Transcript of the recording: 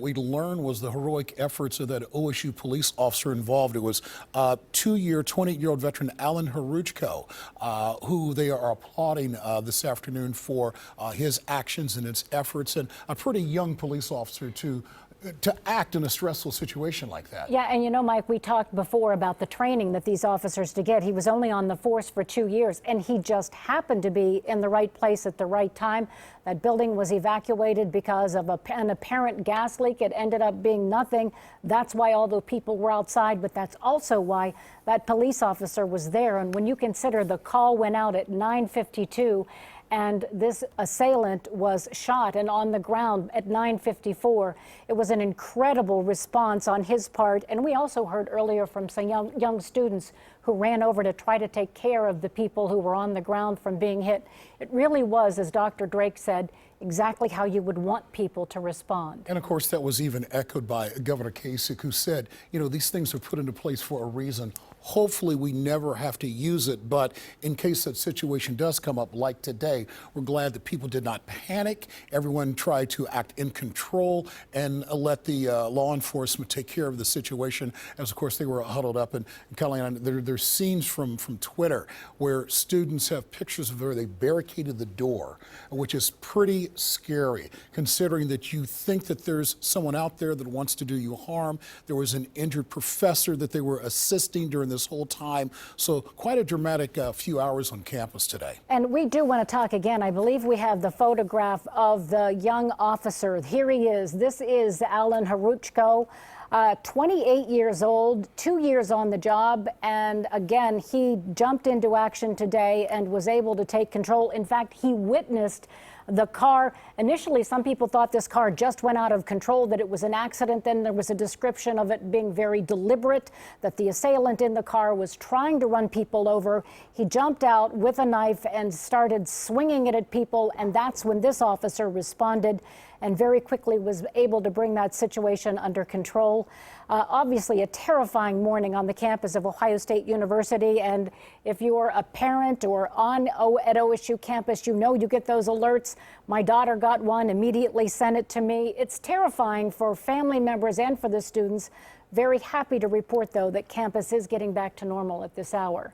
We learned was the heroic efforts of that OSU police officer involved. It was 28-year-old veteran Alan Haruchko, who they are applauding this afternoon for his actions and his efforts, and a pretty young police officer to act in a stressful situation like that. Yeah, and you know, Mike, we talked before about the training that these officers to get. He was only on the force for 2 years, and he just happened to be in the right place at the right time. That building was evacuated because of an apparent gas leak. It ended up being nothing. That's why all the people were outside, but that's also why that police officer was there. And when you consider the call went out at 9:52, and this assailant was shot and on the ground at 9:54. It was an incredible response on his part. And we also heard earlier from some young students who ran over to try to take care of the people who were on the ground from being hit. It really was, as Dr. Drake said, exactly how you would want people to respond. And of course, that was even echoed by Governor Kasich, who said, you know, these things are put into place for a reason. Hopefully we never have to use it, but in case that situation does come up like today, we're glad that people did not panic. Everyone tried to act in control and let the law enforcement take care of the situation, as of course they were huddled up. And Kellyanne, there's scenes from Twitter where students have pictures of where they barricaded the door, which is pretty scary, considering that you think that there's someone out there that wants to do you harm. There was an injured professor that they were assisting during this whole time. So quite a dramatic few hours on campus today. And we do want to talk again. I believe we have the photograph of the young officer. Here he is. This is Alan Haruchko. 28 years old, 2 years on the job, and again, he jumped into action today and was able to take control. In fact, he witnessed the car. Initially, some people thought this car just went out of control, that it was an accident. Then there was a description of it being very deliberate, that the assailant in the car was trying to run people over. He jumped out with a knife and started swinging it at people, and that's when this officer responded and very quickly was able to bring that situation under control. Obviously, a terrifying morning on the campus of Ohio State University. And if you're a parent or at OSU campus, you know you get those alerts. My daughter got one, immediately sent it to me. It's terrifying for family members and for the students. Very happy to report, though, that campus is getting back to normal at this hour.